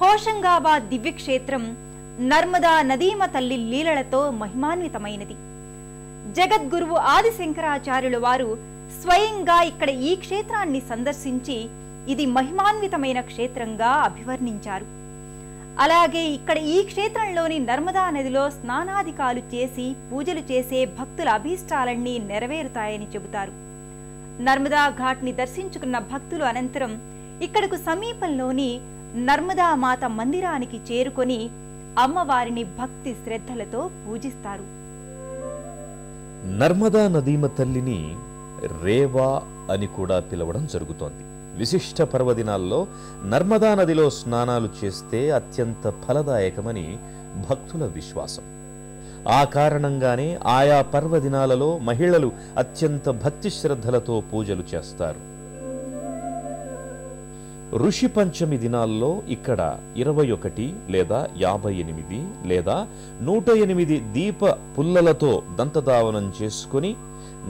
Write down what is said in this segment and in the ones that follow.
హోషంగాబాద్ దివ్యక్షేత్రం నర్మదా నదీమ తల్లి లీలలతో మహిమాన్వితమైనది. జగద్గురువు ఆది శంకరాచార్యుల వారు స్వయంగా ఇక్కడ ఈ క్షేత్రాన్ని సందర్శించి ఇది మహిమాన్వితమైన క్షేత్రంగా అభివర్ణించారు. అలాగే ఇక్కడ ఈ క్షేత్రంలోని నర్మదా నదిలో స్నానాధికాలు చేసి పూజలు చేసే భక్తుల అభీష్టాలన్నీ నెరవేరుతాయని చెబుతారు. నర్మదా ఘాట్ ని దర్శించుకున్న భక్తులు అనంతరం ఇక్కడకు సమీపంలోని నర్మదా మాత మందిరానికి చేరుకొని అమ్మవారిని భక్తి శ్రద్ధలతో పూజిస్తారు. నర్మదా నదీమ తల్లిని రేవా అని కూడా పిలవడం జరుగుతోంది. విశిష్ట పర్వదినాల్లో నర్మదా నదిలో స్నానాలు చేస్తే అత్యంత ఫలదాయకమని భక్తుల విశ్వాసం. ఆ కారణంగానే ఆయా పర్వదినాలలో మహిళలు అత్యంత భక్తి శ్రద్ధలతో పూజలు చేస్తారు. ఋషి పంచమి దినాల్లో ఇక్కడ 21 లేదా 58 లేదా 108 దీప పుల్లలతో దంతధావనం చేసుకుని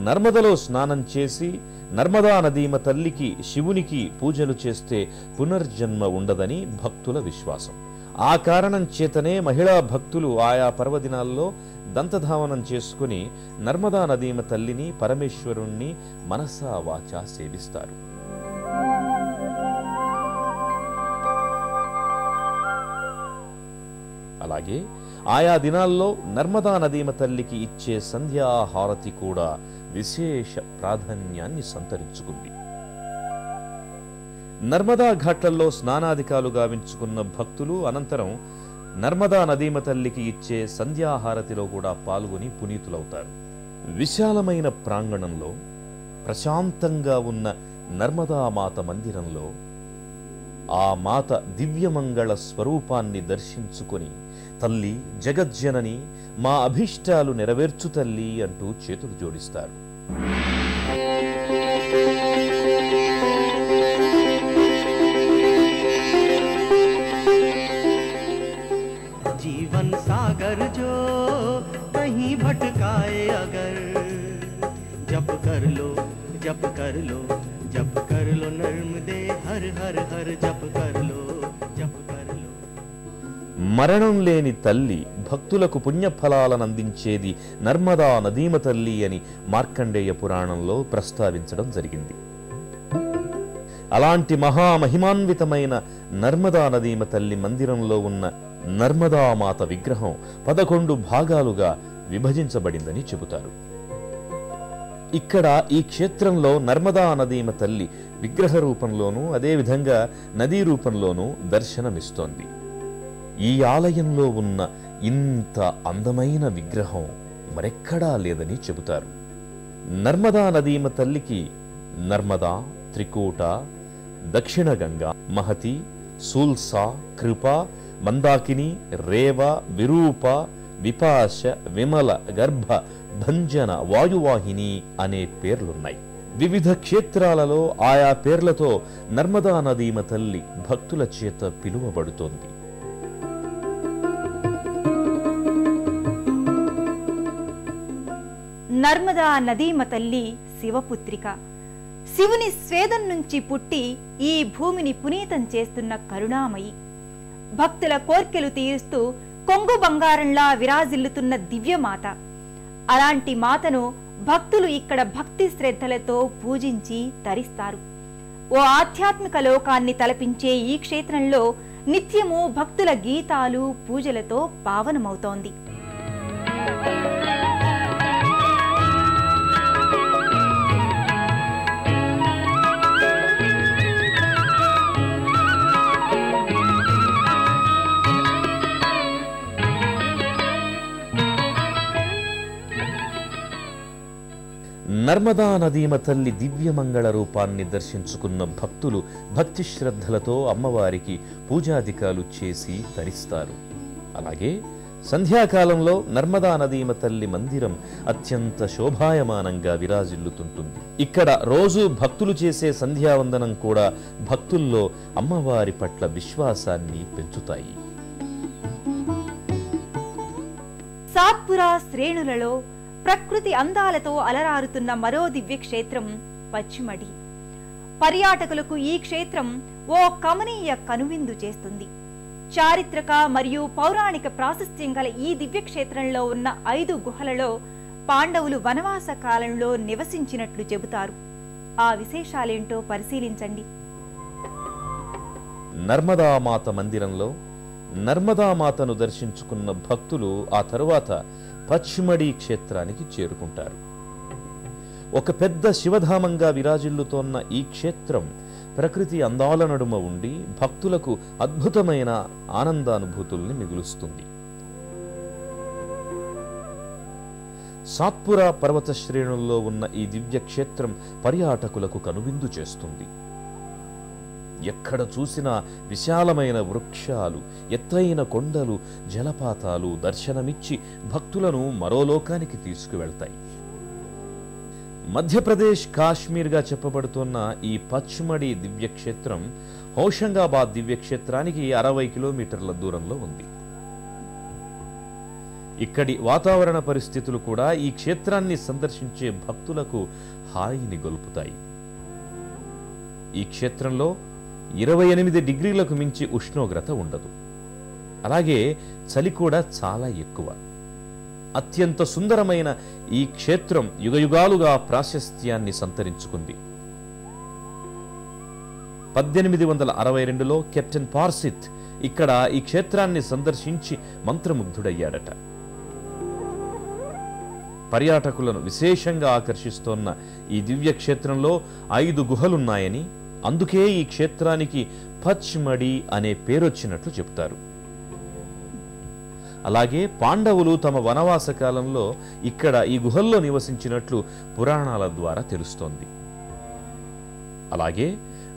నర్మదలో స్నానం చేసి నర్మదా నదీమ తల్లికి శివునికి పూజలు చేస్తే పునర్జన్మ ఉండదని భక్తుల విశ్వాసం. ఆ కారణం చేతనే మహిళా భక్తులు ఆయా పర్వదినాల్లో దంతధావనం చేసుకుని నర్మదా నదీమ తల్లిని పరమేశ్వరుణ్ణి మనసా వాచా సేవిస్తారు. అలాగే ఆయా దినాల్లో నర్మదా నదీమ తల్లికి ఇచ్చే సంధ్యాహారతి కూడా విశేష ప్రాధాన్యాన్ని సంతరించుకుంది. నర్మదా ఘాట్లలో స్నానాధికాలు గావించుకున్న భక్తులు అనంతరం నర్మదా నదీమ తల్లికి ఇచ్చే సంధ్యాహారతిలో కూడా పాల్గొని పునీతులవుతారు. విశాలమైన ప్రాంగణంలో ప్రశాంతంగా ఉన్న నర్మదా మాత మందిరంలో ఆ మాత దివ్యమంగళ స్వరూపాన్ని దర్శించుకొని తల్లి జగజ్జనని మా అభీష్టాలు నెరవేర్చు తల్లి అంటూ చేతులు జోడిస్తారు. जीवन सागर जो कहीं भटकाए अगर जप कर लो जप कर लो जप कर लो नर्मदे हर हर हर जप कर लो जप कर लो. మరణం లేని తల్లి భక్తులకు పుణ్యఫలాలను అందించేది నర్మదా నదీమ తల్లి అని మార్కండేయ పురాణంలో ప్రస్తావించడం జరిగింది. అలాంటి మహామహిమాన్వితమైన నర్మదా నదీమ తల్లి మందిరంలో ఉన్న నర్మదామాత విగ్రహం 11 భాగాలుగా విభజించబడిందని చెబుతారు. ఇక్కడ ఈ క్షేత్రంలో నర్మదా నదీమ తల్లి విగ్రహ రూపంలోనూ అదేవిధంగా నదీ రూపంలోనూ దర్శనమిస్తోంది. ఈ ఆలయంలో ఉన్న ఇంత అందమైన విగ్రహం మరెక్కడా లేదని చెబుతారు. నర్మదా నదీమ తల్లికి నర్మదా, త్రికూట, దక్షిణ గంగా, మహతి, సూల్సా, కృప, మందాకిని, రేవ, విరూప, విపాశ, విమల, గర్భ, భంజన, వాయువాహిని అనే పేర్లున్నాయి. వివిధ క్షేత్రాలలో ఆయా పేర్లతో నర్మదా నదీమ తల్లి భక్తుల చేత పిలువబడుతోంది. నర్మదా నదీమ తల్లి శివపుత్రిక. శివుని స్వేదం నుంచి పుట్టి ఈ భూమిని పునీతం చేస్తున్న కరుణామయి. భక్తుల కోర్కెలు తీరుస్తూ కొంగు బంగారంలా విరాజిల్లుతున్న దివ్యమాత. అలాంటి మాతను భక్తులు ఇక్కడ భక్తి శ్రద్ధలతో పూజించి తరిస్తారు. ఓ ఆధ్యాత్మిక లోకాన్ని తలపించే ఈ క్షేత్రంలో నిత్యము భక్తుల గీతాలు పూజలతో పావనమవుతోంది. నర్మదా నదీమ తల్లి దివ్యమంగళ రూపాన్ని దర్శించుకున్న భక్తులు భక్తి శ్రద్ధలతో అమ్మవారికి పూజాధికాలు చేసి తరిస్తారు. అలాగే సంధ్యాకాలంలో నర్మదా నదీమ తల్లి మందిరం అత్యంత శోభాయమానంగా విరాజిల్లుతుంటుంది. ఇక్కడ రోజు భక్తులు చేసే సంధ్యావందనం కూడా భక్తుల్లో అమ్మవారి పట్ల విశ్వాసాన్ని పెంచుతాయి. సాత్పురా శ్రేణులలో ప్రకృతి అందాలతో అలరారుతున్న మరో దివ్యక్షేత్రం పచ్చిమడి. పర్యాటకులకు ఈ క్షేత్రం ఓ కమనీయ కనువిందు చేస్తుంది. చారిత్రక మరియు పౌరాణిక ప్రాశస్త్యం గల ఈ దివ్యక్షేత్రంలో ఉన్న 5 గుహలలో పాండవులు వనవాస కాలంలో నివసించినట్లు చెబుతారు. ఆ విశేషాలేంటో పరిశీలించండి. నర్మదామాత మందిరంలో నర్మదామాతను దర్శించుకున్న భక్తులు ఆ తరువాత పచ్మడి క్షేత్రానికి చేరుకుంటారు. ఒక పెద్ద శివధామంగా విరాజిల్లుతోన్న ఈ క్షేత్రం ప్రకృతి అందాల నడుమ ఉండి భక్తులకు అద్భుతమైన ఆనందానుభూతుల్ని మిగులుస్తుంది. సాత్పురా పర్వత శ్రేణుల్లో ఉన్న ఈ దివ్యక్షేత్రం పర్యాటకులకు కనువిందు చేస్తుంది. ఎక్కడ చూసినా విశాలమైన వృక్షాలు, ఎత్తైన కొండలు, జలపాతాలు దర్శనమిచ్చి భక్తులను మరో లోకానికి తీసుకువెళ్తాయి. మధ్యప్రదేశ్ కాశ్మీర్గా చెప్పబడుతున్న ఈ పచ్మడి దివ్యక్షేత్రం హోషంగాబాద్ దివ్యక్షేత్రానికి 60 కిలోమీటర్ల దూరంలో ఉంది. ఇక్కడి వాతావరణ పరిస్థితులు కూడా ఈ క్షేత్రాన్ని సందర్శించే భక్తులకు హాయిని గొల్పుతాయి. ఈ క్షేత్రంలో 28 డిగ్రీలకు మించి ఉష్ణోగ్రత ఉండదు. అలాగే చలి కూడా చాలా ఎక్కువ. అత్యంత సుందరమైన ఈ క్షేత్రం యుగయుగాలుగా ప్రాశస్త్యాన్ని సంతరించుకుంది. 1862లో కెప్టెన్ పార్సిత్ ఇక్కడ ఈ క్షేత్రాన్ని సందర్శించి మంత్రముగ్ధుడయ్యాడట. పర్యాటకులను విశేషంగా ఆకర్షిస్తోన్న ఈ దివ్యక్షేత్రంలో 5 గుహలున్నాయని, అందుకే ఈ క్షేత్రానికి పచ్మడి అనే పేరొచ్చినట్లు చెప్తారు. అలాగే పాండవులు తమ వనవాస కాలంలో ఇక్కడ ఈ గుహల్లో నివసించినట్లు పురాణాల ద్వారా తెలుస్తోంది. అలాగే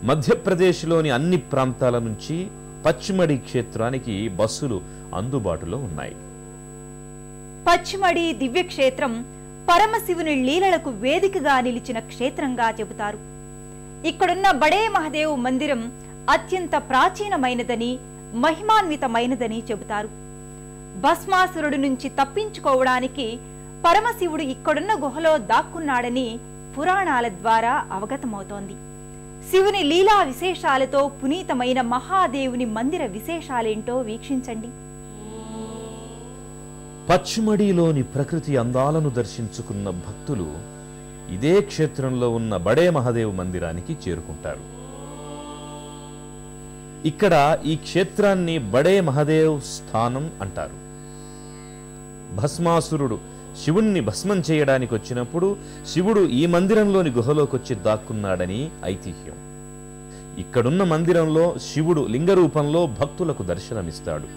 మధ్యప్రదేశ్లోని అన్ని ప్రాంతాల నుంచి పచ్మడి క్షేత్రానికి బస్సులు అందుబాటులో ఉన్నాయి. పచ్మడి దివ్యక్షేత్రం పరమశివుని లీలలకు వేదికగా నిలిచిన క్షేత్రంగా చెబుతారు. ఇక్కడున్న బడే మహదేవ్ మందిరం అత్యంత ప్రాచీనమైనదని, మహిమాన్వితమైనదని చెబుతారు. భస్మాసురుడి నుంచి తప్పించుకోవడానికి పరమశివుడు ఇక్కడున్న గుహలో దాక్కున్నాడని పురాణాల ద్వారా అవగతమవుతోంది. శివుని లీలా విశేషాలతో పునీతమైన మహాదేవుని మందిర విశేషాలేంటో వీక్షించండి. పచ్మడిలోని ప్రకృతి అందాలను దర్శించుకున్న భక్తులు ఇదే క్షేత్రంలో ఉన్న బడే మహదేవ్ మందిరానికి చేరుకుంటారు. ఇక్కడ ఈ క్షేత్రాన్ని బడే మహదేవ్ స్థానం అంటారు. భస్మాసురుడు శివుణ్ణి భస్మం చేయడానికి వచ్చినప్పుడు శివుడు ఈ మందిరంలోని గుహలోకొచ్చి దాక్కున్నాడని ఐతిహ్యం. ఇక్కడున్న మందిరంలో శివుడు లింగ రూపంలో భక్తులకు దర్శనమిస్తాడు.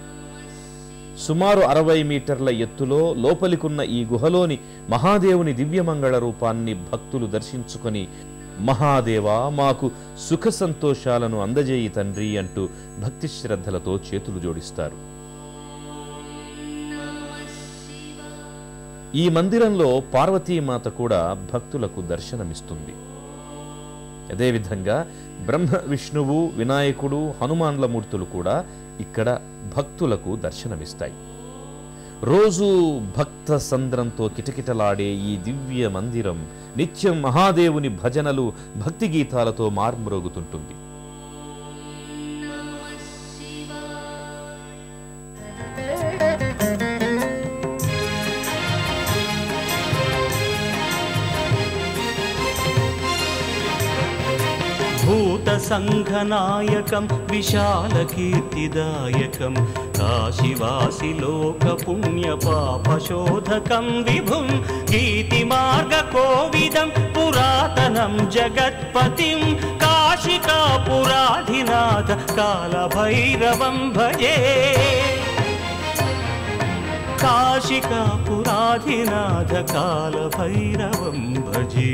సుమారు 60 మీటర్ల ఎత్తులో లోపలికున్న ఈ గుహలోని మహాదేవుని దివ్యమంగళ రూపాన్ని భక్తులు దర్శించుకొని, మహాదేవా మాకు సుఖ సంతోషాలను అందజేయి తండ్రి అంటూ భక్తి శ్రద్ధలతో చేతులు జోడిస్తారు. ఈ మందిరంలో పార్వతీమాత కూడా భక్తులకు దర్శనమిస్తుంది. అదేవిధంగా బ్రహ్మ, విష్ణువు, వినాయకుడు, హనుమాన్ల మూర్తులు కూడా ఇక్కడ భక్తులకు దర్శనమిస్తాయి. రోజు భక్త సంద్రంతో కిటకిటలాడే ఈ దివ్య మందిరం నిత్యం మహాదేవుని భజనలు, భక్తి గీతాలతో మార్మ్రోగుతుంటుంది. भूतसङ्घनायकं विशालकीर्तिदायकं काशीवासि लोकपुण्यपापशोधकं विभुं गीतिमार्गकोविदं पुरातनं जगत्पतिं काशिकापुराधिनाथ कालभैरवं भजे काशिकापुराधिनाथ कालभैरवं भजे।